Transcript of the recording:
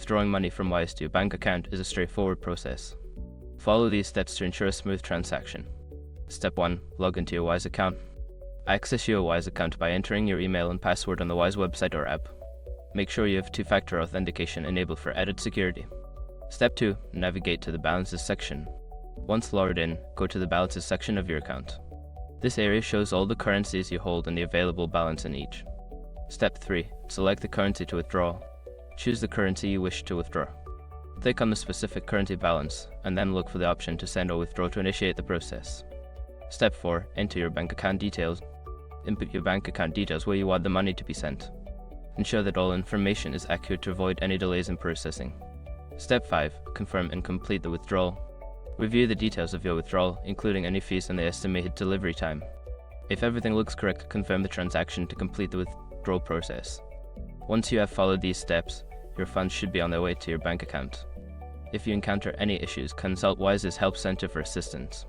Withdrawing money from Wise to your bank account is a straightforward process. Follow these steps to ensure a smooth transaction. Step 1. Log into your Wise account. Access your Wise account by entering your email and password on the Wise website or app. Make sure you have two-factor authentication enabled for added security. Step 2. Navigate to the Balances section. Once logged in, go to the Balances section of your account. This area shows all the currencies you hold and the available balance in each. Step 3. Select the currency to withdraw. Choose the currency you wish to withdraw. Click on the specific currency balance, and then look for the option to send or withdraw to initiate the process. Step 4. Enter your bank account details. Input your bank account details where you want the money to be sent. Ensure that all information is accurate to avoid any delays in processing. Step 5. Confirm and complete the withdrawal. Review the details of your withdrawal, including any fees and the estimated delivery time. If everything looks correct, confirm the transaction to complete the withdrawal process. Once you have followed these steps, your funds should be on their way to your bank account. If you encounter any issues, consult Wise's Help Center for assistance.